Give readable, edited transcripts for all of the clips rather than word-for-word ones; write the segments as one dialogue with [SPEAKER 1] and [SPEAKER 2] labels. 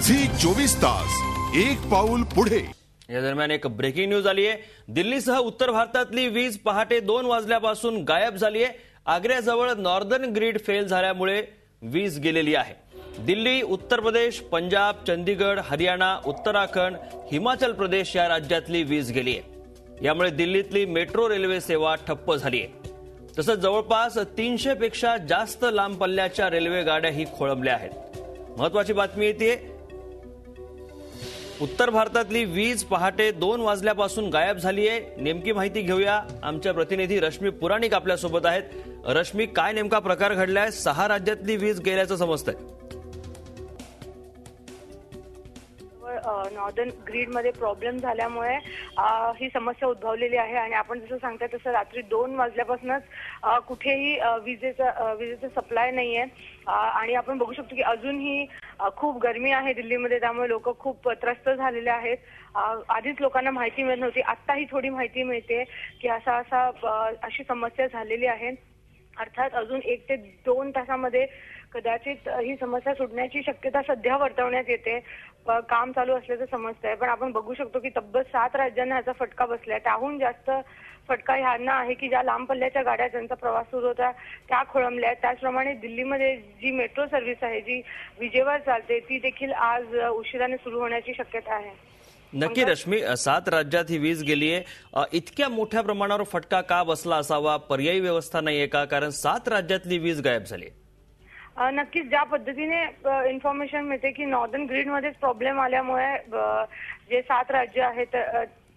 [SPEAKER 1] Zee 24 तास एक पाऊल पुढे।
[SPEAKER 2] या दरम्यान एक ब्रेकिंग न्यूज आली आहे। दिल्लीसह उत्तर भारतातली वीज पहाटे 2 वाजल्यापासून गायब झाली आहे। आग्र्याजवळ नॉर्दर्न ग्रीड फेल झाल्यामुळे वीज गेलेली आहे। दिल्ली, उत्तर प्रदेश, पंजाब, चंदीगड, हरियाणा, उत्तराखंड, हिमाचल प्रदेश या राज्यातली वीज गेली आहे। यामुळे दिल्लीतली मेट्रो रेल्वे सेवा ठप्प झाली आहे। तसंच जवळपास 300 पेक्षा जास्त लांब पल्ल्याच्या रेल्वे गाड्याही खोळंबल्या आहेत। महत्वाची बातमी येते, उत्तर भारतातली वीज पहाटे 2 वाजल्यापासून गायब झाली आहे। नेमकी माहिती घेऊया, आमच्या प्रतिनिधी रश्मी पुराणिक आपल्या सोबत आहेत। रश्मी, काय नेमका प्रकार घडलाय? 6 राज्यातली वीज गेल्याचं समजतंय।
[SPEAKER 3] नॉर्दर्न ग्रीड मध्ये प्रॉब्लेम झाल्यामुळे ही समस्या उद्भवलेली आहे आणि आपण जसं सांगताय तसं रात्री 2 वाजल्यापासूनच कुठेही विजेचा सप्लाय नाहीये आणि आपण बघू शकतो की अजूनही खूप गरमी आहे दिल्लीमध्ये, त्यामुळे लोक खूप त्रस्त झालेले आहेत। आधीच लोकांना माहिती मिळत नव्हती, आत्ताही थोडी माहिती मिळते की अशी समस्या झालेली आहे। अर्थात अजून 1 ते 2 तासामध्ये कदाचित ही समस्या सुटण्याची शक्यता सध्या वर्तवण्यात येते। काम चालू असल्याचं समजतंय, पण आपण बघू शकतो की तब्बल 7 राज्यांना याचा फटका बसलाय। त्याहून जास्त फटका ह्यांना आहे की ज्या लांब पल्ल्याच्या गाड्या ज्यांचा प्रवास सुरू होता त्या खोळंबल्या आहेत। त्याचप्रमाणे दिल्लीमध्ये जी मेट्रो सर्व्हिस आहे, जी विजेवर चालते, ती देखील आज उशिराने सुरू होण्याची शक्यता आहे।
[SPEAKER 2] नक्की रश्मी, 7 राज्यात ही वीज गेली आहे। इतक्या मोठ्या प्रमाणावर फटका का बसला असावा? पर्यायी व्यवस्था नाहीये का? कारण 7 राज्यातली वीज गायब झाली।
[SPEAKER 3] नक्कीच ज्या पद्धतीने इन्फॉर्मेशन मिळते की नॉर्दर्न ग्रीड मध्येच प्रॉब्लेम आल्यामुळे जे 7 राज्य आहेत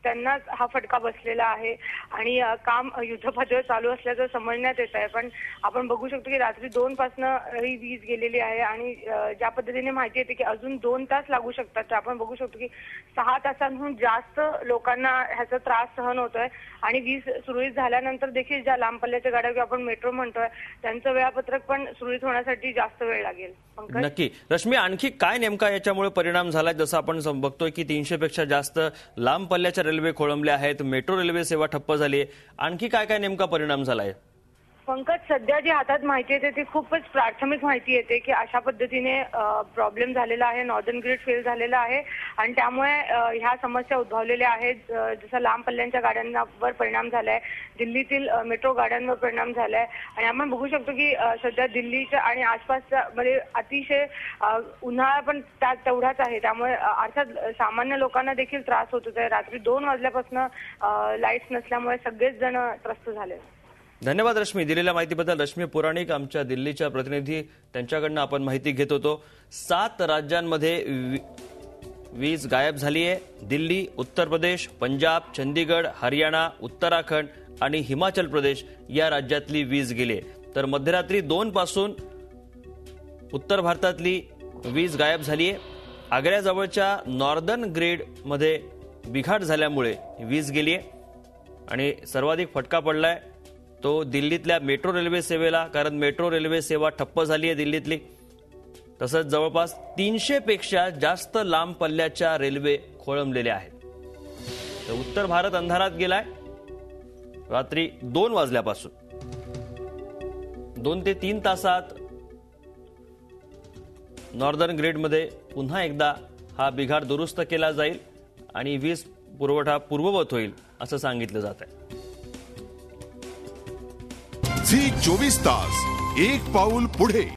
[SPEAKER 3] त्यांना हा फटका बसलेला आहे आणि काम युद्धपातळीवर चालू असल्याचं समजण्यात येत आहे। पण आपण बघू शकतो की रात्री 2 पासनं ही वीज गेलेली आहे आणि ज्या पद्धतीने माहिती येते की अजून 2 तास लागू शकतात। तर आपण बघू शकतो की 6 तासांहून जास्त लोकांना ह्याचा त्रास सहन होतोय आणि वीज सुरळीत झाल्यानंतर देखील ज्या लांब पल्ल्याच्या गाड्या किंवा आपण मेट्रो म्हणतोय त्यांचं वेळापत्रक पण सुरळीत होण्यासाठी जास्त वेळ लागेल।
[SPEAKER 2] नक्की रश्मी, आणखी काय नेमका याच्यामुळे परिणाम झालाय? जसं आपण बघतोय की 300 पेक्षा जास्त लांब पल्ल्याच्या रेल्वे खोळंबल्या आहेत, मेट्रो रेल्वे सेवा ठप्प झाली आहे। आणखी काय काय नेमका परिणाम झालाय?
[SPEAKER 3] पंकज, सध्या जी हातात माहिती येते ती खूपच प्राथमिक माहिती येते की अशा पद्धतीने प्रॉब्लेम झालेला आहे, नॉर्दर्न ग्रीड फेल झालेला आहे आणि त्यामुळे ह्या समस्या उद्भवलेल्या आहेत। जसं लांब पल्ल्यांच्या गाड्यांवर परिणाम झालाय, दिल्लीतील मेट्रो गाड्यांवर परिणाम झालाय आणि आपण बघू शकतो की सध्या दिल्लीच्या आणि आसपासच्या मध्ये अतिशय उन्हाळा पण तेवढाच आहे। त्यामुळे अर्थात सामान्य लोकांना देखील त्रास होत आहे। रात्री 2 वाजल्यापासून लाईट्स नसल्यामुळे सगळेच जण त्रस्त झाले।
[SPEAKER 2] धन्यवाद रश्मी, दिलेल्या माहितीबद्दल। रश्मी पुराणिक आमच्या दिल्लीच्या प्रतिनिधी, त्यांच्याकडनं आपण माहिती घेत होतो। 7 राज्यांमध्ये वीज गायब झाली आहे। दिल्ली, उत्तर प्रदेश, पंजाब, चंदीगड, हरियाणा, उत्तराखंड आणि हिमाचल प्रदेश या राज्यातली वीज गेली आहे। तर मध्यरात्री 2 पासून उत्तर भारतातली वीज गायब झाली आहे। आग्र्याजवळच्या नॉर्दर्न ग्रीड मध्ये बिघाड झाल्यामुळे वीज गेली आहे आणि सर्वाधिक फटका पडलाय तो दिल्लीतल्या मेट्रो रेल्वे सेवेला, कारण मेट्रो रेल्वे सेवा ठप्प झाली आहे दिल्लीतली। तसंच जवळपास 300 पेक्षा जास्त लांब पल्ल्याच्या रेल्वे खोळंबलेल्या आहेत। तर उत्तर भारत अंधारात गेलाय रात्री 2 वाजल्यापासून। 2 ते 3 तासात नॉर्दर्न ग्रीडमध्ये पुन्हा एकदा हा बिघाड दुरुस्त केला जाईल आणि वीज पुरवठा पूर्ववत होईल असं सांगितलं जात आहे।
[SPEAKER 1] झी 24 तास एक पाऊल पुढे।